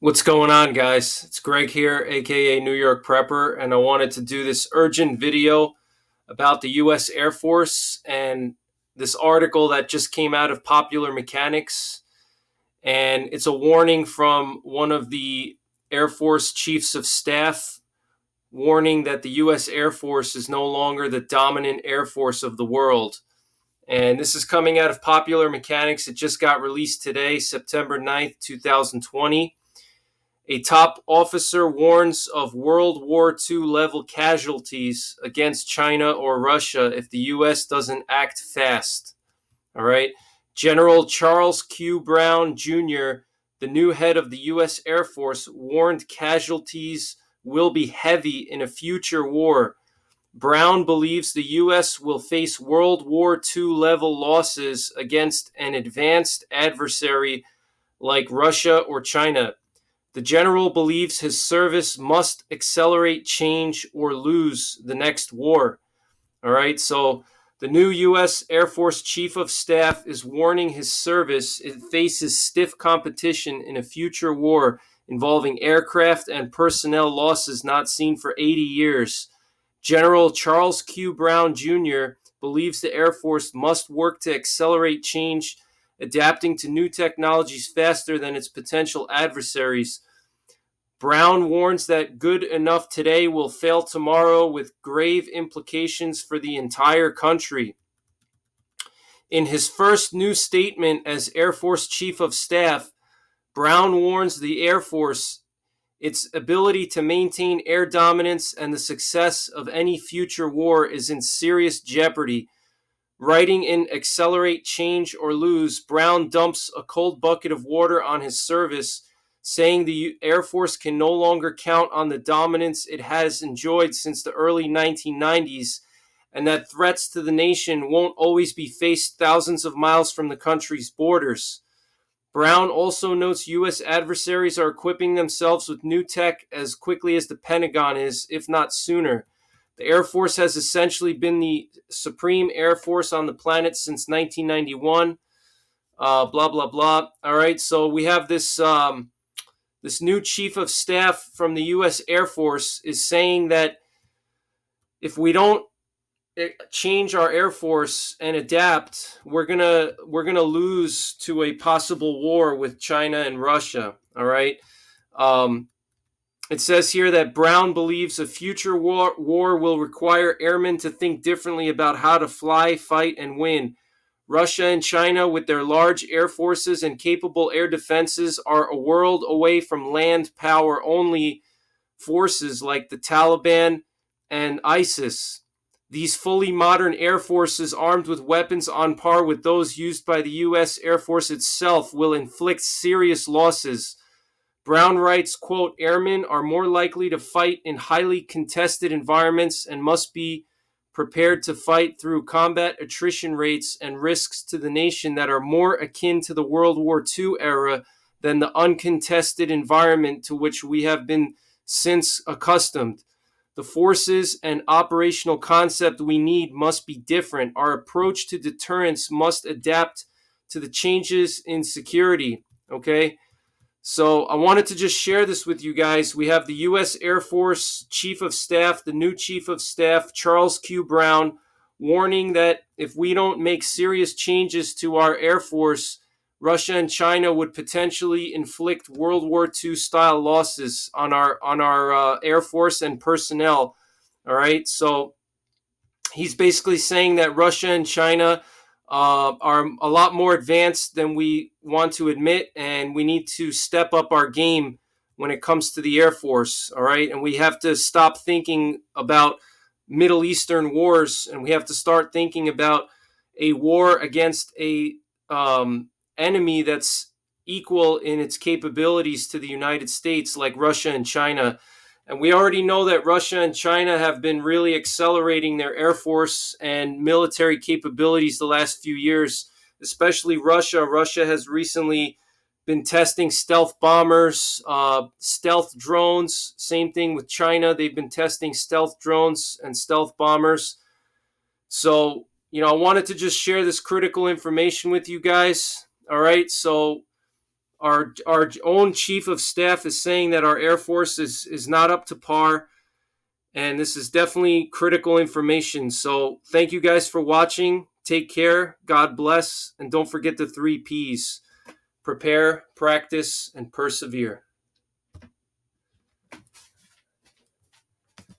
What's going on, guys? It's Greg here, aka New York Prepper, and I wanted to do this urgent video about the U.S. Air Force and this article that just came out of Popular Mechanics. And it's a warning from one of the Air Force Chiefs of Staff, warning that the U.S. Air Force is no longer the dominant Air Force of the world. And this is coming out of Popular Mechanics. It just got released today, September 9th, 2020. A top officer warns of World War II level casualties against China or Russia if the U.S. doesn't act fast. All right. General Charles Q. Brown Jr., the new head of the U.S. Air Force, warned casualties will be heavy in a future war. Brown believes the U.S. will face World War II level losses against an advanced adversary like Russia or China. The general believes his service must accelerate change or lose the next war. All right, so the new U.S. Air Force Chief of Staff is warning his service it faces stiff competition in a future war involving aircraft and personnel losses not seen for 80 years. General Charles Q. Brown Jr. believes the Air Force must work to accelerate change, adapting to new technologies faster than its potential adversaries. Brown warns that good enough today will fail tomorrow with grave implications for the entire country. In his first new statement as Air Force Chief of Staff, Brown warns the Air Force its ability to maintain air dominance and the success of any future war is in serious jeopardy. Writing in Accelerate Change or Lose, Brown dumps a cold bucket of water on his service, saying the Air Force can no longer count on the dominance it has enjoyed since the early 1990s, and that threats to the nation won't always be faced thousands of miles from the country's borders. Brown also notes U.S. adversaries are equipping themselves with new tech as quickly as the Pentagon is, if not sooner. The Air Force has essentially been the supreme Air Force on the planet since 1991. Blah, blah, blah. All right, so we have this new chief of staff from the U.S. Air Force is saying that if we don't change our Air Force and adapt, we're gonna lose to a possible war with China and Russia. All right. It says here that Brown believes a future war will require airmen to think differently about how to fly, fight, and win. Russia and China, with their large air forces and capable air defenses, are a world away from land power only forces like the Taliban and ISIS. These fully modern air forces, armed with weapons on par with those used by the U.S. Air Force itself, will inflict serious losses. Brown writes, quote, airmen are more likely to fight in highly contested environments and must be prepared to fight through combat attrition rates and risks to the nation that are more akin to the World War II era than the uncontested environment to which we have been since accustomed. The forces and operational concept we need must be different. Our approach to deterrence must adapt to the changes in security. Okay? So I wanted to just share this with you guys. We have the U.S. Air Force Chief of Staff, the new Chief of Staff, Charles Q. Brown, warning that if we don't make serious changes to our Air Force, Russia and China would potentially inflict World War II style losses on our Air Force and personnel. All right, so he's basically saying that Russia and China are a lot more advanced than we want to admit, and we need to step up our game when it comes to the Air Force. All right, and we have to stop thinking about Middle Eastern wars, and we have to start thinking about a war against a enemy that's equal in its capabilities to the United States, like Russia and China. And we already know that Russia and China have been really accelerating their Air Force and military capabilities the last few years, especially Russia. Russia has recently been testing stealth bombers, stealth drones. Same thing with China. They've been testing stealth drones and stealth bombers. So, I wanted to just share this critical information with you guys. All right, so Our own chief of staff is saying that our Air Force is not up to par, and this is definitely critical information. So thank you guys for watching. Take care. God bless. And don't forget the 3 Ps: prepare, practice, and persevere.